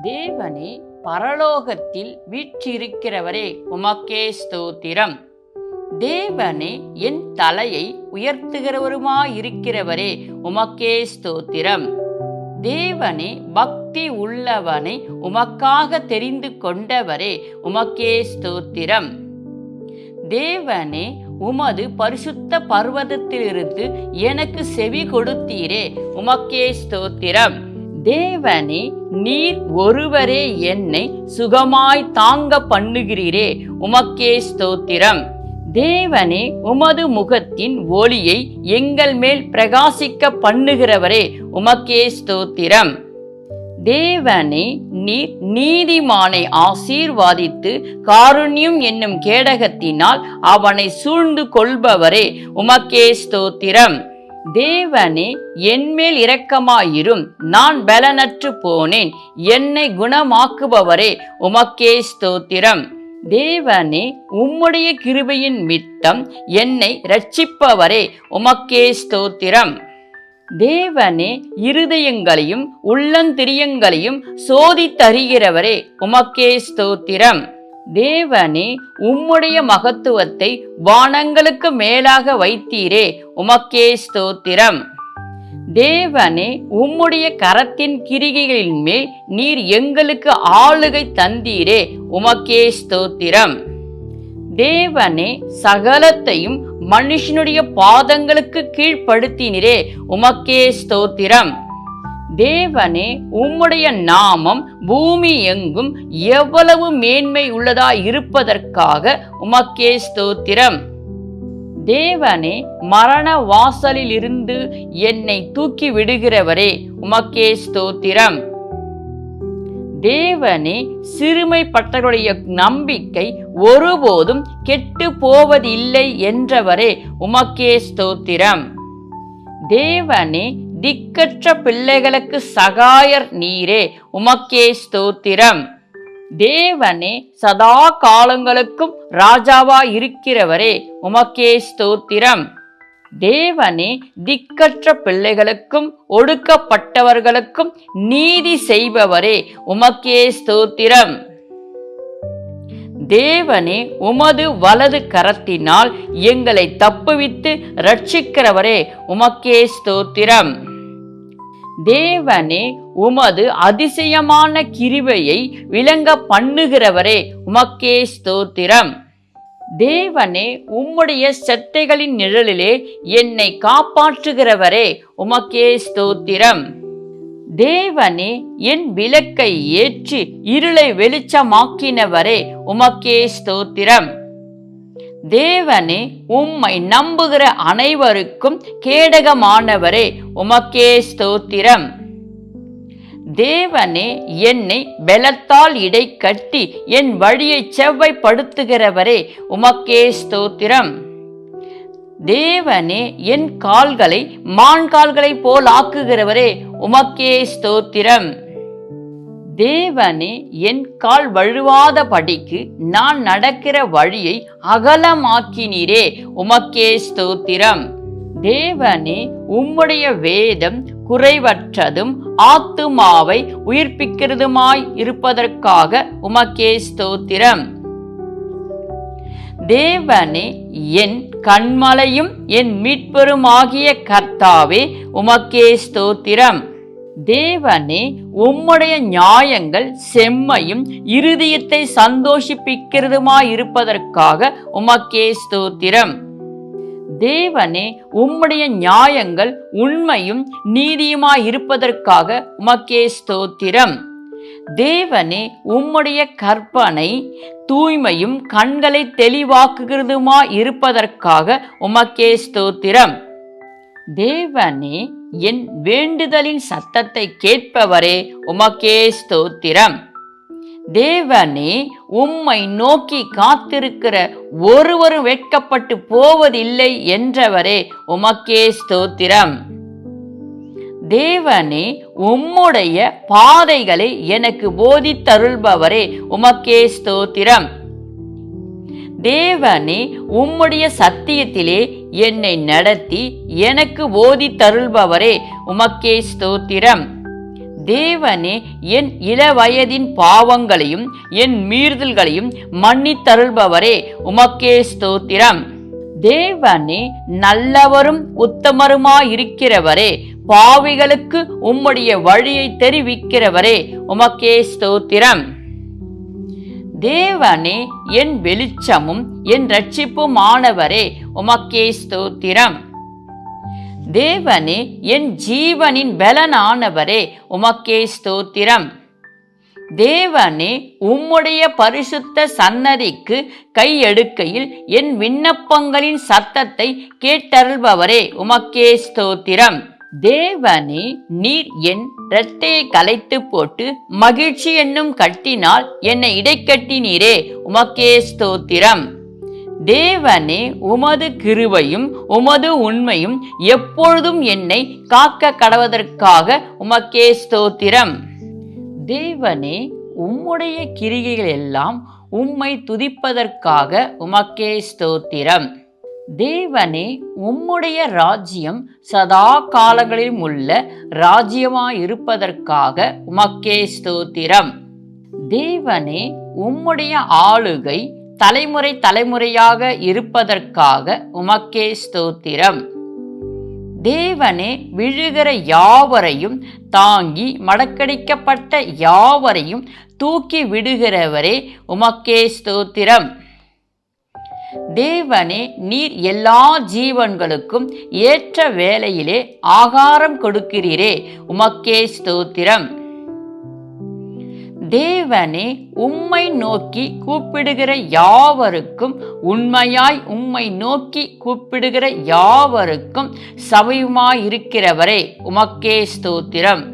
தேவனே, பரலோகத்தில் வீற்றிருக்கிறவரே, உமக்கே ஸ்தோத்திரம். தேவனே, என் தலையை உயர்த்துகிறவருமாயிருக்கிறவரே, உமக்கே ஸ்தோத்திரம். தேவனே, பக்தி உள்ளவனை உமக்காக தெரிந்து கொண்டவரே, உமக்கே ஸ்தோத்திரம். தேவனே, உமது பரிசுத்த பர்வதத்திலிருந்து எனக்கு செவி கொடுத்தீரே, உமக்கே ஸ்தோத்திரம். தேவனே, நீர் ஒருவரே என்னை சுகமாய் தாங்க பண்ணுகிறீரே, உமக்கே ஸ்தோத்திரம். தேவனே, உமது முகத்தின் ஒளியை எங்கள் மேல் பிரகாசிக்க பண்ணுகிறவரே, உமக்கே ஸ்தோத்திரம். தேவனே, நீர் நீதிமானை ஆசீர்வாதித்து காருண்யம் என்னும் கேடகத்தினால் அவனை சூழ்ந்து கொள்பவரே, உமக்கே ஸ்தோத்திரம். தேவனே, என்மேல் இரக்கமாயிரும், நான் பலனற்று போனேன், என்னை குணமாக்குபவரே, உமக்கே ஸ்தோத்திரம். தேவனே, உம்முடைய கிருபையின் மித்தம் என்னை இரட்சிப்பவரே, உமக்கே ஸ்தோத்திரம். தேவனே, இருதயங்களையும் உள்ளந்திரியங்களையும் சோதித்தறிகிறவரே, உமக்கே ஸ்தோத்திரம். தேவனே, உம்முடைய மகத்துவத்தை வானங்களுக்கு மேலாக வைத்தீரே, உமக்கே ஸ்தோத்திரம். தேவனே, உம்முடைய கரத்தின் கிரிகைகளின் மேல் நீர் எங்களுக்கு ஆளுகை தந்தீரே, உமக்கே ஸ்தோத்திரம். தேவனே, சகலத்தையும் மனுஷனுடைய பாதங்களுக்கு கீழ்ப்படுத்தினரே, உமக்கே ஸ்தோத்திரம். தேவனே, உம்முடைய நாமம் பூமி எங்கும் எவ்வளவு மேன்மை உள்ளதாய் இருப்பதற்காக உமக்கே ஸ்தோத்திரம். தேவனே, மரண வாசலில் இருந்து என்னை தூக்கி விடுகிறவரே, உமக்கே ஸ்தோத்திரம். தேவனே, சிறுமைப்பட்டவருடைய நம்பிக்கை ஒருபோதும் கெட்டு போவதில்லை என்றவரே, உமக்கே ஸ்தோத்திரம். தேவனே, திக்கற்ற பிள்ளைகளுக்கு சகாயர் நீரே, உமக்கே ஸ்தோத்திரம். தேவனே, சதா காலங்களுக்கும் ராஜாவா இருக்கிறவரே, உமக்கே ஸ்தோத்திரம். தேவனே, திக்கற்ற பிள்ளைகளுக்கும் ஒடுக்கப்பட்டவர்களுக்கும் நீதி செய்பவரே, உமக்கே ஸ்தோத்திரம். தேவனே, உமது வலது கரத்தினால் எங்களை தப்புவித்து இரட்சிக்கிறவரே, உமக்கே ஸ்தோத்திரம். தேவனே, உமது அதிசயமான கிருபையை விளங்க பண்ணுகிறவரே, உமக்கே ஸ்தோத்திரம். தேவனே, உம்முடைய செட்டைகளின் நிழலிலே என்னை காப்பாற்றுகிறவரே, உமக்கே ஸ்தோத்திரம். தேவனே, என் விளக்கை ஏற்றி இருளை வெளிச்சமாக்கினவரே, உமக்கே ஸ்தோத்திரம். தேவனே, உம்மை நம்புகிற அனைவருக்கும் கேடகமானவரே, உமக்கே ஸ்தோத்திரம். தேவனே, என்னை பலத்தால் இடை கட்டி என் வழியை செவ்வைப்படுத்துகிறவரே, உமக்கே ஸ்தோத்திரம். தேவனே, என் கால்களை மான்கால்களை போல் ஆக்குகிறவரே, உமக்கே ஸ்தோத்திரம். தேவனே, என் கால் வழுவாத படிக்கு நான் நடக்கிற வழியை அகலமாக்கினீரே, உமக்கே ஸ்தோத்திரம். தேவனே, உம்முடைய வேதம் குறைவற்றதும் ஆத்துமாவை உயிர்ப்பிக்கிறதுமாய் இருப்பதற்காக உமக்கே ஸ்தோத்திரம். தேவனே, என் கண்மலையும் என் மீட்பெருமாகிய கர்த்தாவே, உமக்கே ஸ்தோத்திரம். தேவனே, உம்முடைய நியாயங்கள் செம்மையும் இருதயத்தை சந்தோஷிப்பிக்கிறதுமாயிருப்பதற்காக உமக்கே ஸ்தோத்திரம். தேவனே, உம்முடைய நியாயங்கள் உண்மையும் நீதியுமாயிருப்பதற்காக உமக்கே ஸ்தோத்திரம். தேவனே, உம்முடைய கற்பனை தூய்மையும் கண்களை தெளிவாக்குகிறதுமாயிருப்பதற்காக உமக்கே ஸ்தோத்திரம். தேவனே, என் வேண்டுதலின் சத்தத்தை கேட்பவரே, உமக்கே ஸ்தோத்திரம். தேவனே, உம்மை நோக்கி காத்திருக்கிற ஒருவரும் வெட்கப்பட்டு போவதில்லை என்றவரே, உமக்கே ஸ்தோத்திரம். தேவனே, உம்முடைய பாதைகளை எனக்கு போதித்தருள்பவரே, உமக்கே ஸ்தோத்திரம். தேவனே, உம்முடைய சத்தியத்திலே என்னை நடத்தி எனக்கு போதித்தருள்பவரே, உமக்கே ஸ்தோத்திரம். தேவனே, என் இளவயதின் பாவங்களையும் என் மீறுதல்களையும் மன்னித்தருள்பவரே, உமக்கே ஸ்தோத்திரம். தேவனே, நல்லவரும் உத்தமருமாயிருக்கிறவரே, பாவிகளுக்கு உம்முடைய வழியை தெரிவிக்கிறவரே, உமக்கே ஸ்தோத்திரம். தேவனே, என் வெளிச்சமும் என் இரட்சிப்புமானவரே, உமக்கே ஸ்தோத்திரம். தேவனே, என் ஜீவனின் பலனானவரே, உமக்கே ஸ்தோத்திரம். தேவனே, உம்முடைய பரிசுத்த சன்னதிக்கு கையெடுக்கையில் என் விண்ணப்பங்களின் சத்தத்தை கேட்டருள்பவரே, உமக்கே ஸ்தோத்திரம். தேவனே, நீர் என் இரட்டையை கலைத்து போட்டு மகிழ்ச்சி என்னும் கட்டினால் என்னை இடைக்கட்டினீரே, உமக்கே ஸ்தோத்திரம். தேவனே, உமது கிருபையும் உமது உண்மையும் எப்பொழுதும் என்னை காக்க கடவதற்காக உமக்கே ஸ்தோத்திரம். தேவனே, உம்முடைய கிரிகைகள் எல்லாம் உம்மை துதிப்பதற்காக உமக்கே ஸ்தோத்திரம். தேவனே, உம்முடைய ராஜ்யம் சதா காலங்களிலும் உள்ள ராஜ்யமாயிருப்பதற்காக உமக்கே ஸ்தோத்திரம். தேவனே, உம்முடைய ஆளுகை தலைமுறை தலைமுறையாக இருப்பதற்காக உமக்கே ஸ்தோத்திரம். தேவனே, விழுகிற யாவரையும் தாங்கி மடக்கடிக்கப்பட்ட யாவரையும் தூக்கி விடுகிறவரே, உமக்கே ஸ்தோத்திரம். தேவனே, நீர் எல்லா ஜீவன்களுக்கும் ஏற்ற வேளையிலே ஆகாரம் கொடுக்கிறீரே, உமக்கே ஸ்தோத்திரம். தேவனே, உம்மை நோக்கி கூப்பிடுகிற யாவருக்கும், உண்மையாய் உம்மை நோக்கி கூப்பிடுகிற யாவருக்கும் சமயமாயிருக்கிறவரே, உமக்கே ஸ்தோத்திரம்.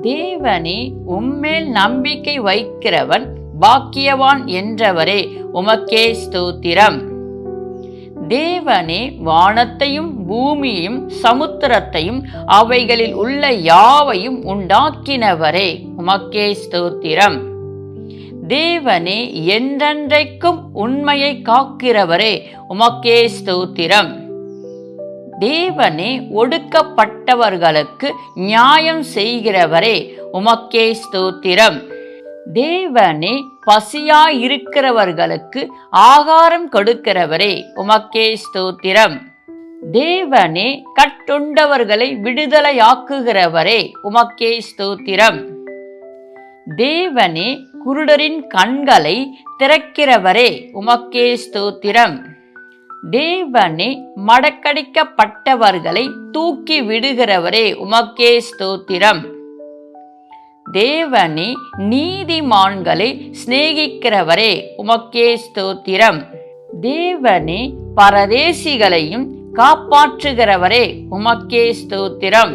தேவனே, உம்மேல் நம்பிக்கை வைக்கிறவன் பாக்கியவான் என்றவரே, உமக்கே ஸ்தோத்திரம். தேவனே, வானத்தையும் பூமியையும் சமுத்திரத்தையும் அவைகளில் உள்ள யாவையும் உண்டாக்கினவரே, உமக்கே ஸ்தோத்திரம். தேவனே, என்றென்றைக்கும் உண்மையை காக்கிறவரே, உமக்கே ஸ்தோத்திரம். தேவனே, ஒடுக்கப்பட்டவர்களுக்கு நியாயம் செய்கிறவரே, உமக்கே ஸ்தோத்திரம். தேவனே, பசியாயிருக்கிறவர்களுக்கு ஆகாரம் கொடுக்கிறவரே, உமக்கே ஸ்தோத்திரம். தேவனே, கட்டுண்டவர்களை விடுதலையாக்குகிறவரே, உமக்கே ஸ்தோத்திரம். தேவனே, குருடரின் கண்களை திறக்கிறவரே, உமக்கே ஸ்தோத்திரம். தேவனே, மடக்கடிக்கப்பட்டவர்களை தூக்கி விடுகிறவரே, உமக்கே ஸ்தோத்திரம். தேவனே, நீதிமான்களை சிநேகிக்கிறவரே, உமக்கே ஸ்தோத்திரம். தேவனே, பரதேசிகளையும் காப்பாற்றுகிறவரே, உமக்கே ஸ்தோத்திரம்.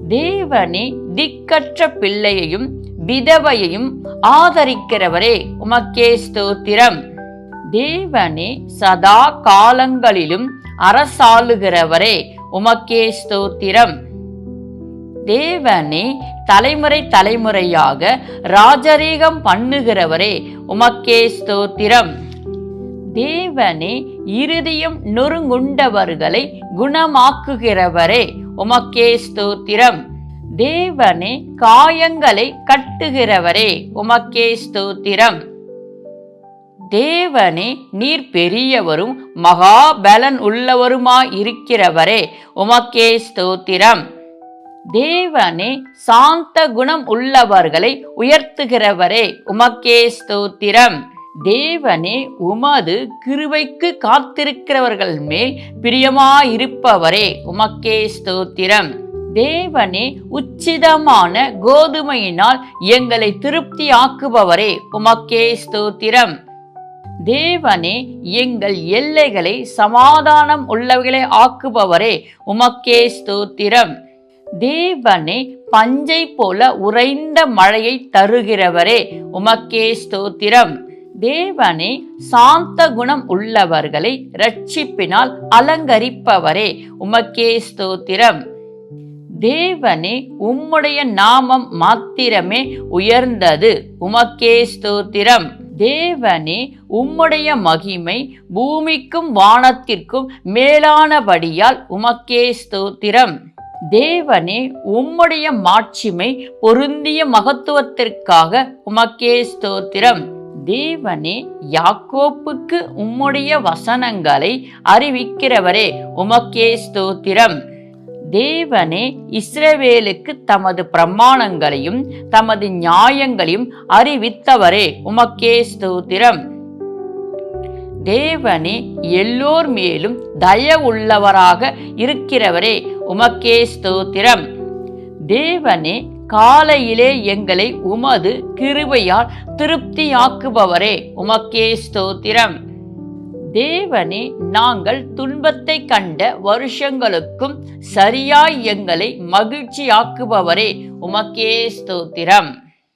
தேவனே, திக்கற்ற பிள்ளையையும் விதவையையும் ஆதரிக்கிறவரே, உமக்கே ஸ்தோத்திரம். தேவனே, சதா காலங்களிலும் அரசாளுகிறவரே, உமக்கே ஸ்தோத்திரம். தேவனே, தலைமுறை தலைமுறையாக ராஜரீகம் பண்ணுகிறவரே, உமக்கே ஸ்தோத்திரம். தேவனே, இருதயம் நொறுங்குண்டவர்களை குணமாக்குகிறவரே, உமக்கே ஸ்தோத்திரம். தேவனே, காயங்களை கட்டுகிறவரே, உமக்கே ஸ்தோத்திரம். தேவனே, நீர் பெரியவரும் மகாபலன் உள்ளவருமாயிருக்கிறவரே, உமக்கே ஸ்தோத்திரம். தேவனே, சாந்த குணம் உள்ளவர்களை உயர்த்துகிறவரே, உமக்கே ஸ்தோத்திரம். தேவனே, உமது கிருபைக்கு காத்திருக்கிறவர்கள் மேல் பிரியமாயிருப்பவரே, உமக்கே ஸ்தோத்திரம். தேவனே, உச்சிதமான கோதுமையினால் எங்களை திருப்தி ஆக்குபவரே, உமக்கே ஸ்தோத்திரம். தேவனே, எங்கள் எல்லைகளை சமாதானம் உள்ளவைகளை ஆக்குபவரே, உமக்கே ஸ்தோத்திரம். தேவனே, பஞ்சை போல உறைந்த மழையை தருகிறவரே, உமக்கே ஸ்தோத்திரம். தேவனே, சாந்த குணம் உள்ளவர்களை இரட்சிப்பினால் அலங்கரிப்பவரே, உமக்கே ஸ்தோத்திரம். தேவனே, உம்முடைய நாமம் மாத்திரமே உயர்ந்தது, உமக்கே ஸ்தோத்திரம். தேவனே, உம்முடைய மகிமை பூமிக்கும் வானத்திற்கும் மேலானபடியால் உமக்கே ஸ்தோத்திரம். தேவனே, உம்முடைய மாட்சிமை பொருந்திய மகத்துவத்திற்காக உமக்கே ஸ்தோத்திரம். தேவனே, யாக்கோப்புக்கு உம்முடைய வசனங்களை அறிவிக்கிறவரே, உமக்கே ஸ்தோத்திரம். தேவனே, இஸ்ரவேலுக்கு தமது பிரமாணங்களையும் தமது நியாயங்களையும் அறிவித்தவரே, உமக்கே ஸ்தோத்திரம். தேவனே, எல்லோர் மேலும் தயவுள்ளவராக இருக்கிறவரே, உமக்கே ஸ்தோத்திரம். தேவனே, காலையிலே எங்களை உமது கிருபையால் திருப்தியாக்குபவரே, உமக்கே ஸ்தோத்திரம். தேவனே, நாங்கள் துன்பத்தை கண்ட வருஷங்களுக்கும் சரியாய் எங்களை மகிழ்ச்சியாக்குபவரே, உமக்கே ஸ்தோத்திரம்.